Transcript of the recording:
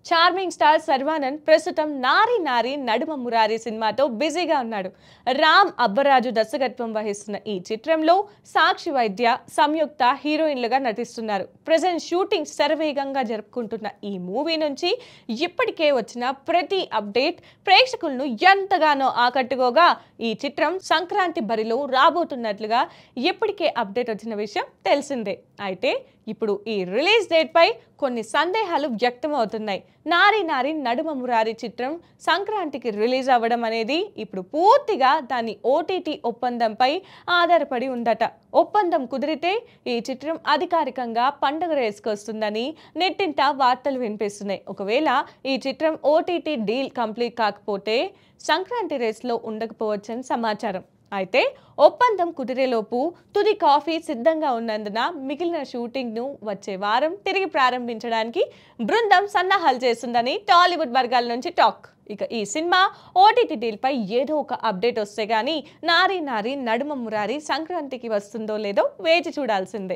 Charming star Sharwanand ప్రస్తుతం నారి నారి నడుమ మురారి సినిమాతో బిజీగా ఉన్నాడు. రామ్ అబ్బరాజు దర్శకత్వం వహిస్తున్న ఈ చిత్రంలో సాక్షి వైద్య, సంయుక్త హీరోయిన్లుగా నటిస్తున్నారు. ప్రెజెంట్ షూటింగ్ శరవేగంగా జరుపుకుంటున్న ఈ మూవీ నుంచి ఇప్పటికే వచ్చిన ప్రతి అప్డేట్ ప్రేక్షకులను ఎంతగానో ఆకట్టుకోగా ఈ చిత్రం సంక్రాంతి బరిలో రాబోతున్నట్లుగా ఇప్పటికే అప్డేట్ వచ్చిన విషయం తెలిసిందే. అయితే ఇప్పుడు ఈ రిలీజ్ డేట్ పై కొన్ని సందేహాలు వ్యక్తం అవుతున్నాయి. నారి నారి నడుమ మురారి చిత్రం సంక్రాంతికి రిలీజ్ అవ్వడం అనేది ఇప్పుడు పూర్తిగా దాని ఓటీటీ ఒప్పందంపై ఆధారపడి ఉందట. ఒప్పందం కుదిరితే ఈ చిత్రం అధికారికంగా పండుగ రేసుకొస్తుందని నెట్టింట వార్తలు వినిపిస్తున్నాయి. ఒకవేళ ఈ చిత్రం ఓటీటీ డీల్ కంప్లీట్ కాకపోతే సంక్రాంతి రేస్లో ఉండకపోవచ్చని సమాచారం. అయితే ఒప్పందం కుదిరేలోపు తుది కాఫీ సిద్ధంగా ఉన్నందున మిగిలిన షూటింగ్ను వచ్చే వారం తిరిగి ప్రారంభించడానికి బృందం సన్నాహాలు చేస్తుందని టాలీవుడ్ వర్గాల నుంచి టాక్. ఇక ఈ సినిమా ఓటీటీ డీల్పై ఏదో ఒక అప్డేట్ వస్తే గానీ నారి నారి నడుమ మురారి సంక్రాంతికి వస్తుందో లేదో వేచి చూడాల్సిందే.